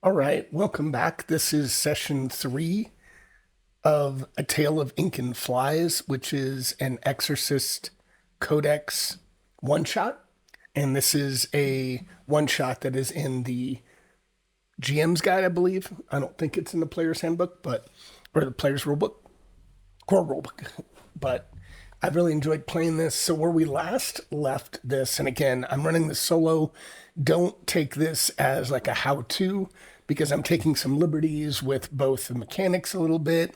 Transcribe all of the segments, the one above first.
All right, welcome back. This is session 3 of A Tale of Ink and Flies, which is an Exorcist Codex one shot. And this is a one shot that is in the GM's guide, I believe. I don't think it's in the player's handbook, or the player's rulebook, core rulebook. But I've really enjoyed playing this. So, where we last left this, and again, I'm running this solo. Don't take this as like a how to, because I'm taking some liberties with both the mechanics a little bit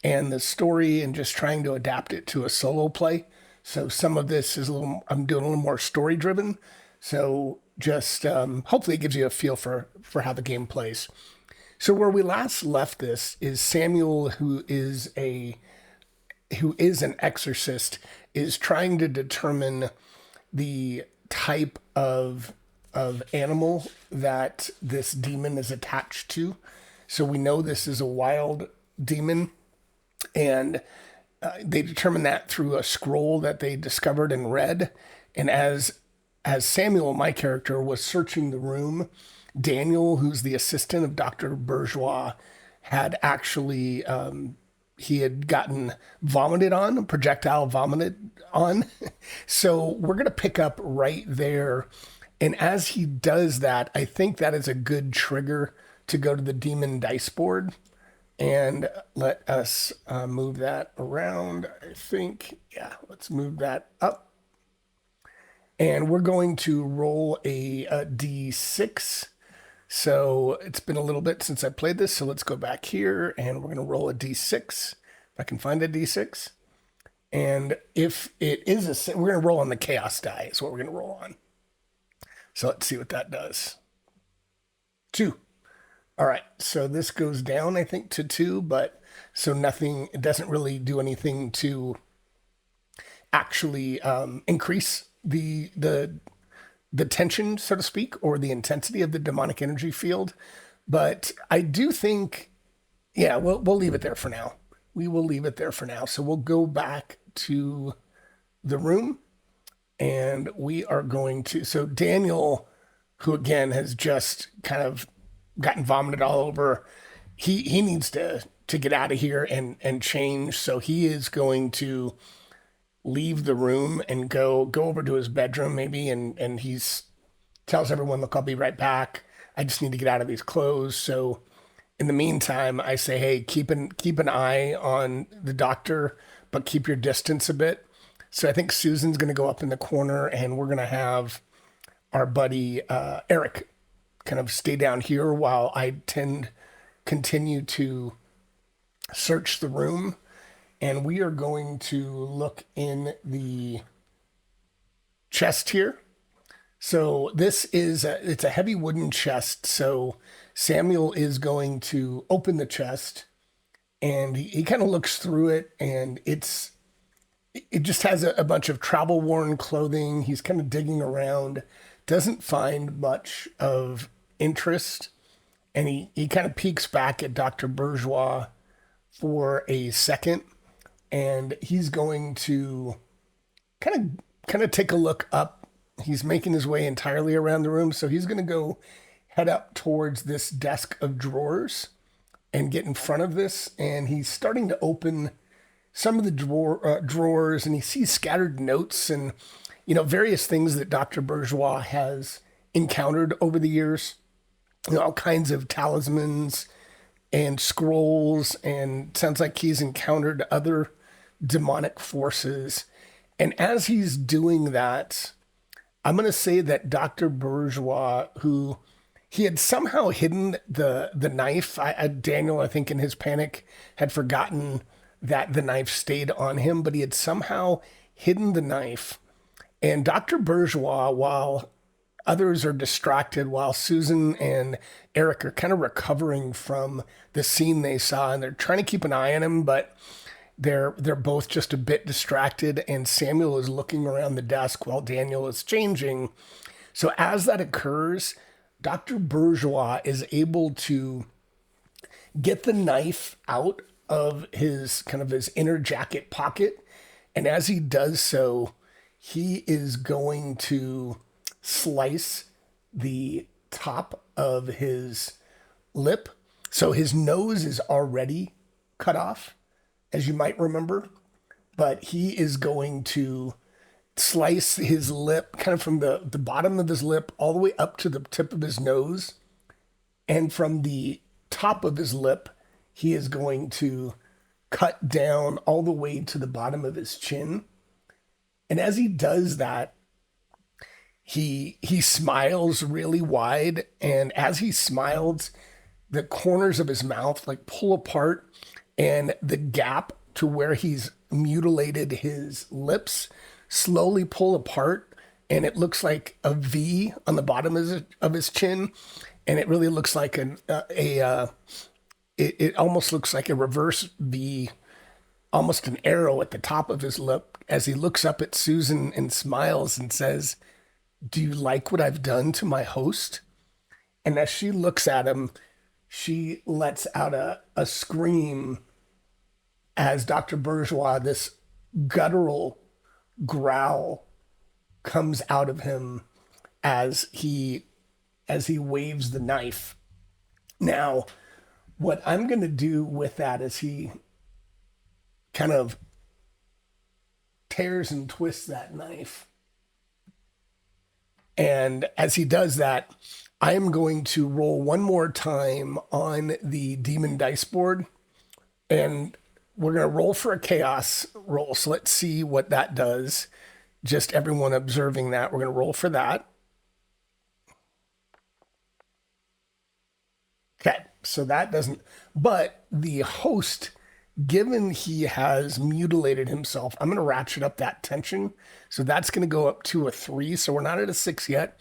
and the story and just trying to adapt it to a solo play. So some of this is I'm doing a little more story driven. So just hopefully it gives you a feel for how the game plays. So where we last left this is Samuel, who is an exorcist, is trying to determine the type of animal that this demon is attached to. So we know this is a wild demon, and they determined that through a scroll that they discovered and read. And as Samuel, my character, was searching the room, Daniel, who's the assistant of Dr. Bourgeois, had actually he had gotten vomited on, projectile vomited on. So we're going to pick up right there. And as he does that, I think that is a good trigger to go to the demon dice board. And let us move that around. I think, yeah, let's move that up. And we're going to roll a d6. So it's been a little bit since I played this. So let's go back here and we're going to roll a d6. If I can find a d6. And if it is we're going to roll on the chaos die is what we're going to roll on. So let's see what that does. 2. All right, so this goes down, I think, to 2, but so nothing, it doesn't really do anything to actually increase the tension, so to speak, or the intensity of the demonic energy field. But I do think, yeah, we'll leave it there for now. We will leave it there for now. So we'll go back to the room. And we are going to, so Daniel, who again has just kind of gotten vomited all over, he needs to get out of here and change. So he is going to leave the room and go over to his bedroom maybe, and he's tells everyone, look, I'll be right back. I just need to get out of these clothes. So in the meantime, I say, hey, keep an eye on the doctor, but keep your distance a bit. So I think Susan's going to go up in the corner, and we're going to have our buddy Eric kind of stay down here while I continue to search the room. And we are going to look in the chest here. So this is it's a heavy wooden chest. So Samuel is going to open the chest, and he kind of looks through it, and it just has a bunch of travel worn clothing. He's kind of digging around, doesn't find much of interest. And he kind of peeks back at Dr. Bourgeois for a second. And he's going to kind of take a look up. He's making his way entirely around the room. So he's going to go head up towards this desk of drawers and get in front of this. And he's starting to open some of the drawers, and he sees scattered notes and, various things that Dr. Bourgeois has encountered over the years. All kinds of talismans and scrolls, and sounds like he's encountered other demonic forces. And as he's doing that, I'm going to say that Dr. Bourgeois, who he had somehow hidden the knife. Daniel, I think in his panic, had forgotten that the knife stayed on him, but he had somehow hidden the knife. And Dr. Bourgeois, while others are distracted, while Susan and Eric are kind of recovering from the scene they saw, and they're trying to keep an eye on him, but they're both just a bit distracted, and Samuel is looking around the desk while Daniel is changing. So as that occurs, Dr. Bourgeois is able to get the knife out of his inner jacket pocket. And as he does so, he is going to slice the top of his lip. So his nose is already cut off, as you might remember, but he is going to slice his lip kind of from the bottom of his lip all the way up to the tip of his nose. And from the top of his lip, he is going to cut down all the way to the bottom of his chin. And as he does that, he smiles really wide. And as he smiles, the corners of his mouth like pull apart, and the gap to where he's mutilated his lips slowly pull apart, and it looks like a V on the bottom of his chin, and it really looks like it almost looks like a reverse V, almost an arrow at the top of his lip as he looks up at Susan and smiles and says, "Do you like what I've done to my host?" And as she looks at him, she lets out a scream as Dr. Bourgeois, this guttural growl comes out of him as he waves the knife. Now, what I'm going to do with that is he kind of tears and twists that knife. And as he does that, I am going to roll one more time on the demon dice board, and we're going to roll for a chaos roll. So let's see what that does. Just everyone observing that. We're going to roll for that. Okay, so that doesn't, but the host, given he has mutilated himself, I'm going to ratchet up that tension. So that's going to go up to a 3. So we're not at a 6 yet.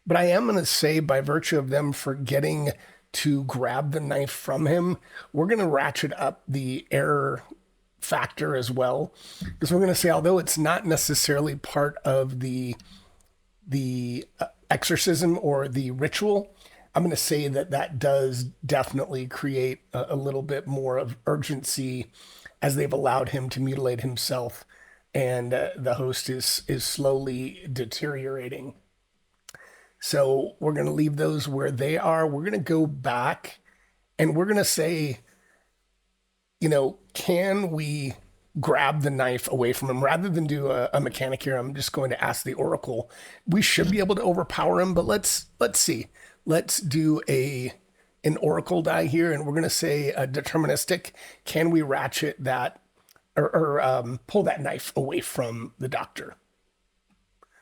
But I am going to say, by virtue of them forgetting to grab the knife from him, we're going to ratchet up the error factor as well. Because we're going to say, although it's not necessarily part of the exorcism or the ritual, I'm going to say that does definitely create a little bit more of urgency as they've allowed him to mutilate himself, and the host is slowly deteriorating. So we're going to leave those where they are. We're going to go back and we're going to say, can we grab the knife away from him? Rather than do a mechanic here, I'm just going to ask the Oracle. We should be able to overpower him, but let's see. Let's do an Oracle die here, and we're going to say a deterministic. Can we ratchet that or pull that knife away from the doctor?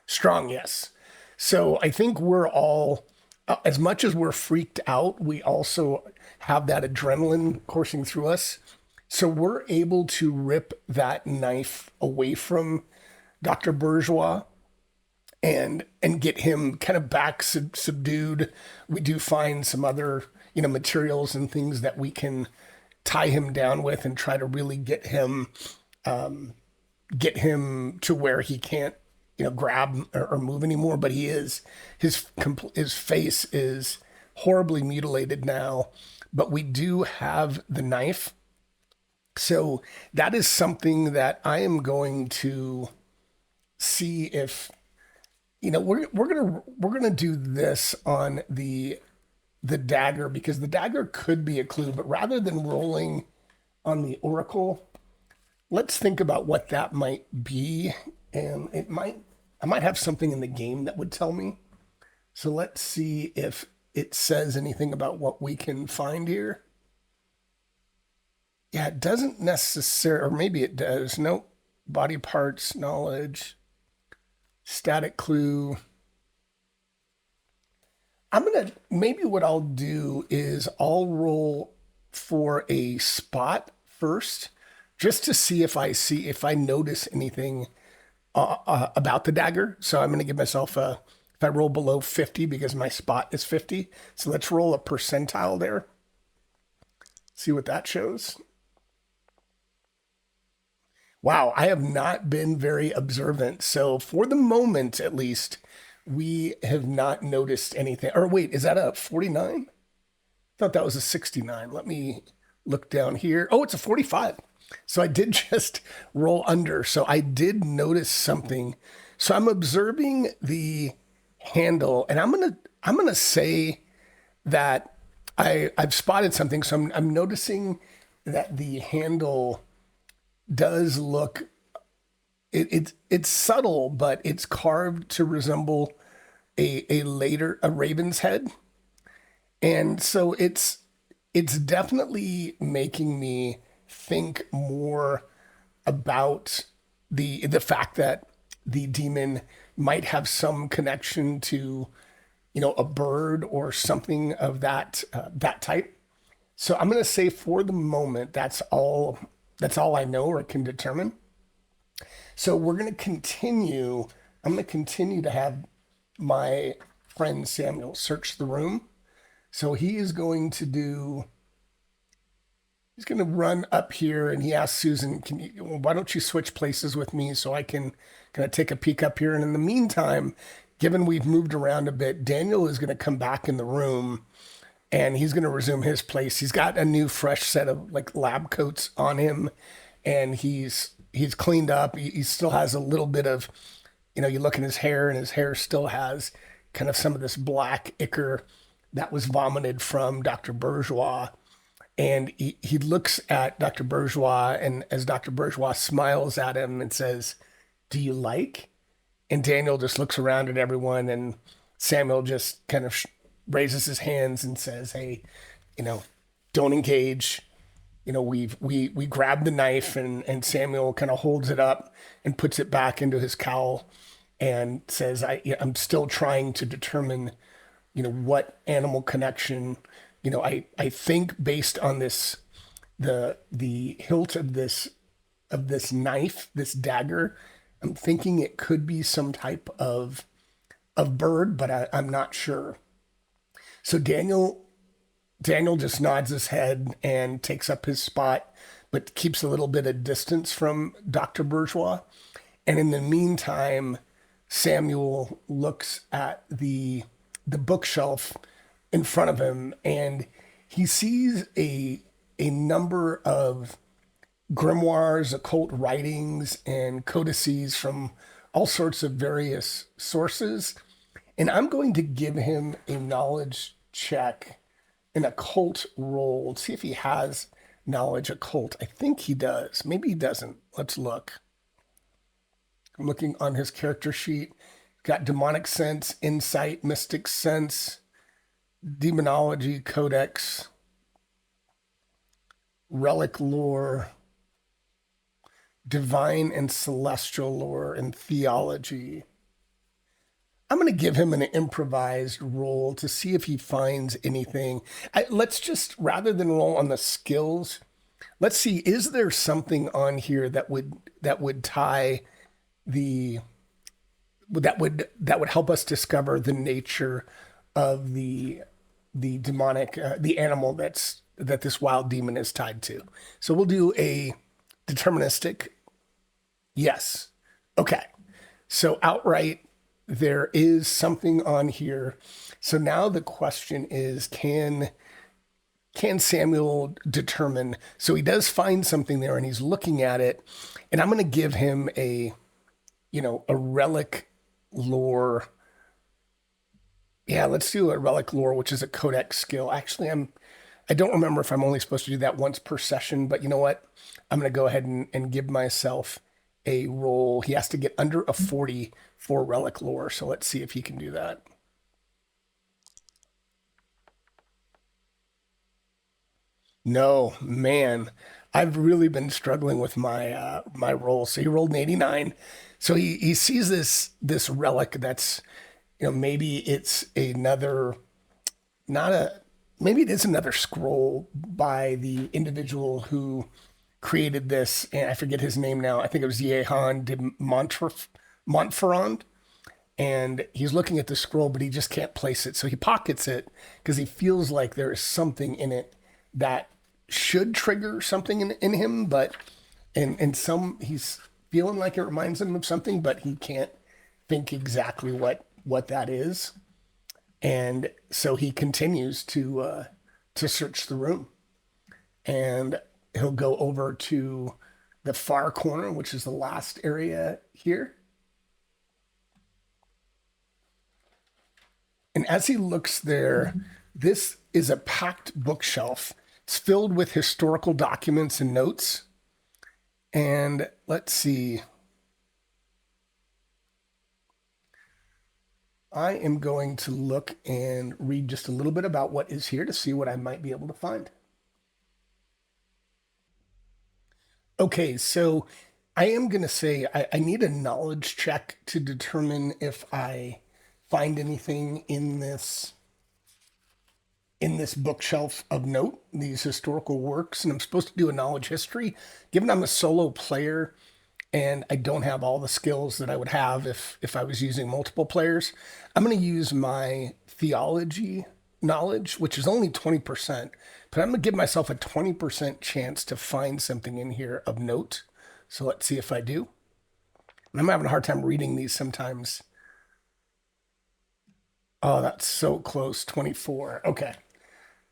Strong, yes. So I think we're all, as much as we're freaked out, we also have that adrenaline coursing through us. So we're able to rip that knife away from Dr. Bourgeois and get him kind of back subdued. We do find some other, materials and things that we can tie him down with and try to really get him to where he can't, grab or move anymore. But his face is horribly mutilated now, but we do have the knife. So that is something that I am going to see if, we're gonna do this on the dagger, because the dagger could be a clue. But rather than rolling on the Oracle, let's think about what that might be, and I might have something in the game that would tell me. So let's see if it says anything about what we can find here. Yeah, it doesn't necessarily, or maybe it does. Nope. Body parts, knowledge, static clue. Maybe what I'll do is I'll roll for a spot first, just to see if I notice anything about the dagger. So I'm going to give myself if I roll below 50, because my spot is 50. So let's roll a percentile there. See what that shows. Wow, I have not been very observant. So for the moment, at least, we have not noticed anything. Or wait, is that a 49? I thought that was a 69. Let me look down here. Oh, it's a 45. So I did just roll under. So I did notice something. So I'm observing the handle, and I'm gonna say that I've spotted something. So I'm noticing that the handle does look it's subtle, but it's carved to resemble a raven's head, and so it's definitely making me think more about the fact that the demon might have some connection to a bird or something of that type. So I'm going to say for the moment that's all I know or can determine. So we're going to continue. I'm going to continue to have my friend Samuel search the room. So he is going to do. He's going to run up here, and he asks Susan, why don't you switch places with me so I can kind of take a peek up here? And in the meantime, given we've moved around a bit, Daniel is going to come back in the room and he's going to resume his place. He's got a new fresh set of like lab coats on him, and he's cleaned up. He still has a little bit of, you look in his hair, and his hair still has kind of some of this black ichor that was vomited from Dr. Bourgeois. And he looks at Dr. Bourgeois, and as Dr. Bourgeois smiles at him and says, "Do you like?" And Daniel just looks around at everyone, and Samuel just kind of raises his hands and says, "Hey, you know, don't engage." We grab the knife, and Samuel kind of holds it up and puts it back into his cowl and says, I'm still trying to determine, what animal connection, I think based on this, the hilt of this knife, this dagger, I'm thinking it could be some type of bird, but I'm not sure. So Daniel just nods his head and takes up his spot, but keeps a little bit of distance from Dr. Bourgeois. And in the meantime, Samuel looks at the bookshelf in front of him, and he sees a number of grimoires, occult writings, and codices from all sorts of various sources. And I'm going to give him a knowledge check, an occult roll. See if he has knowledge occult. I think he does. Maybe he doesn't. Let's look. I'm looking on his character sheet. Got demonic sense, insight, mystic sense, demonology, codex, relic lore, divine and celestial lore, and theology. I'm going to give him an improvised roll to see if he finds anything. Let's just, rather than roll on the skills, let's see, is there something on here that would tie the that would help us discover the nature of the demonic the animal that this wild demon is tied to. So we'll do a deterministic yes. Okay. So outright, there is something on here. So now the question is, can Samuel determine? So he does find something there, and he's looking at it, and I'm going to give him a relic lore. Yeah, let's do a relic lore, which is a codex skill. Actually, I don't remember if I'm only supposed to do that once per session, but you know what? I'm going to go ahead and give myself a roll. He has to get under a 40 for relic lore. So let's see if he can do that. No, man, I've really been struggling with my roll. So he rolled an 89. So he sees this relic that's, maybe it's another, not a, maybe it is another scroll by the individual who created this, and I forget his name now. I think it was Jehan de Montferrand, and he's looking at the scroll, but he just can't place it. So he pockets it because he feels like there is something in it that should trigger something in him, but and some he's feeling like it reminds him of something, but he can't think exactly what that is. And so he continues to search the room, and he'll go over to the far corner, which is the last area here. And as he looks there, this is a packed bookshelf. It's filled with historical documents and notes. And let's see, I am going to look and read just a little bit about what is here to see what I might be able to find. Okay, so I am going to say I need a knowledge check to determine if I find anything in this bookshelf of note, these historical works, and I'm supposed to do a knowledge history. Given I'm a solo player and I don't have all the skills that I would have if I was using multiple players, I'm going to use my theology knowledge, which is only 20%, but I'm going to give myself a 20% chance to find something in here of note. So let's see if I do. And I'm having a hard time reading these sometimes. Oh, that's so close. 24. Okay.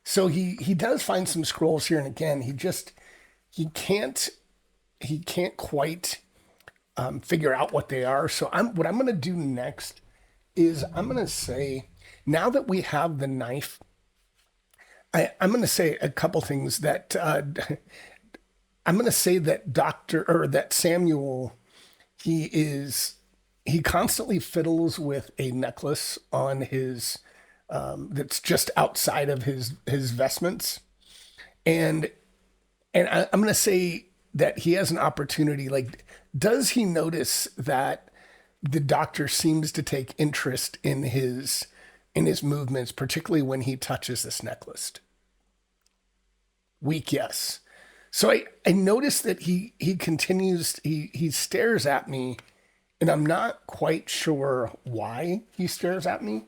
So he does find some scrolls here and again. He can't he can't quite figure out what they are. So what I'm going to do next is I'm going to say, now that we have the knife, I'm going to say a couple things that I'm going to say that that Samuel, he is he constantly fiddles with a necklace on his that's just outside of his vestments, and I'm going to say that he has an opportunity. Like, does he notice that the doctor seems to take interest in his movements, particularly when he touches this necklace? Weak, yes. So I noticed that he continues, he stares at me, and I'm not quite sure why he stares at me,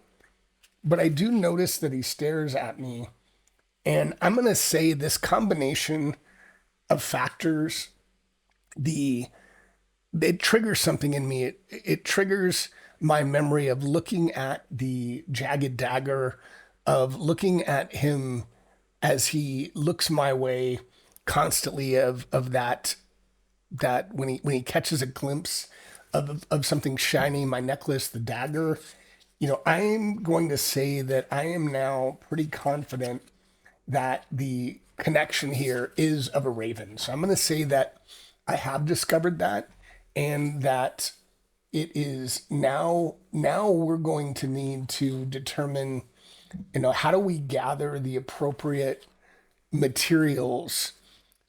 but I do notice that he stares at me. And I'm going to say this combination of factors, the it triggers something in me. It triggers my memory of looking at the jagged dagger, of looking at him as he looks my way constantly, of that when he catches a glimpse of something shiny, my necklace, the dagger. I'm going to say that I am now pretty confident that the connection here is of a raven. So I'm going to say that I have discovered that, and that it is now we're going to need to determine, how do we gather the appropriate materials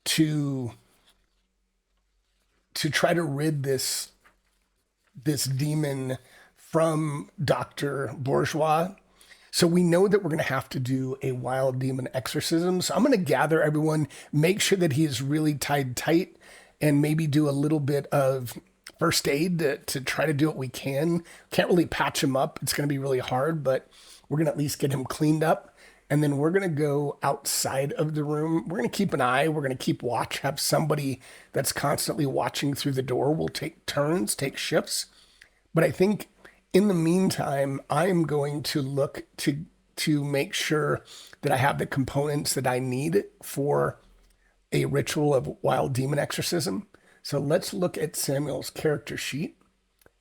to try to rid this demon from Dr. Bourgeois. So we know that we're going to have to do a wild demon exorcism. So I'm going to gather everyone, make sure that he is really tied tight, and maybe do a little bit of first aid to try to do what we can. Can't really patch him up. It's going to be really hard, but we're going to at least get him cleaned up. And then we're going to go outside of the room. We're going to keep an eye. We're going to keep watch, have somebody that's constantly watching through the door. We'll take turns, take shifts. But I think in the meantime, I'm going to look to make sure that I have the components that I need for a ritual of wild demon exorcism. So let's look at Samuel's character sheet.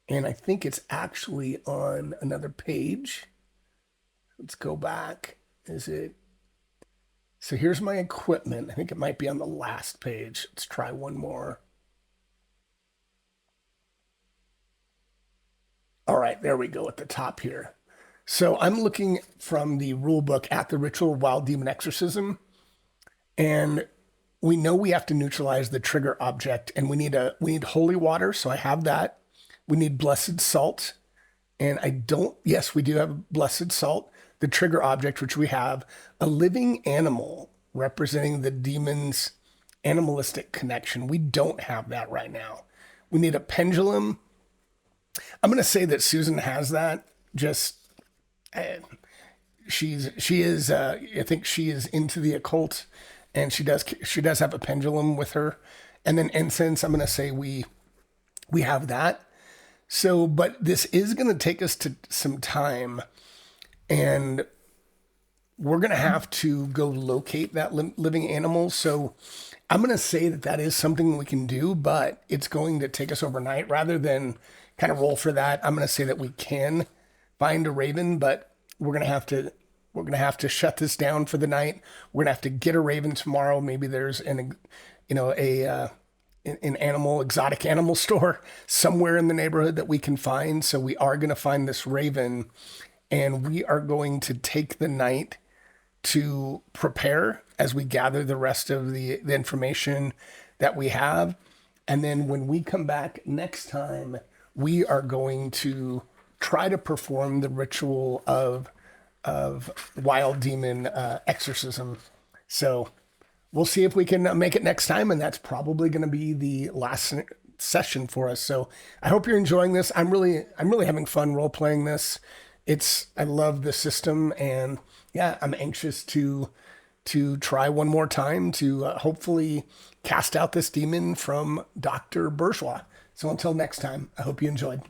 And I think it's actually on another page. Let's go back. Is it? So here's my equipment. I think it might be on the last page. Let's try one more. All right, there we go at the top here. So I'm looking from the rule book at the ritual of wild demon exorcism, and we know we have to neutralize the trigger object, and we need holy water. So I have that. We need blessed salt, and yes, we do have blessed salt. The trigger object, which we have, a living animal representing the demon's animalistic connection. We don't have that right now. We need a pendulum. I'm going to say that Susan has that. Just she is I think she is into the occult, and she does have a pendulum with her. And then incense, I'm going to say we have that. So, but this is going to take us to some time, and we're going to have to go locate that living animal. So I'm going to say that is something we can do, but it's going to take us overnight. Rather than kind of roll for that, I'm going to say that we can find a raven, but we're going to have to We're going to have to shut this down for the night. We're going to have to get a raven tomorrow. Maybe there's an animal, exotic animal store somewhere in the neighborhood that we can find. So we are going to find this raven, and we are going to take the night to prepare as we gather the rest of the information that we have. And then when we come back next time, we are going to try to perform the ritual of wild demon exorcism. So we'll see if we can make it next time, and that's probably going to be the last session for us. So I hope you're enjoying this. I'm really having fun role playing this. I love the system, and yeah, I'm anxious to try one more time to hopefully cast out this demon from Dr. Bourgeois. So until next time, I hope you enjoyed.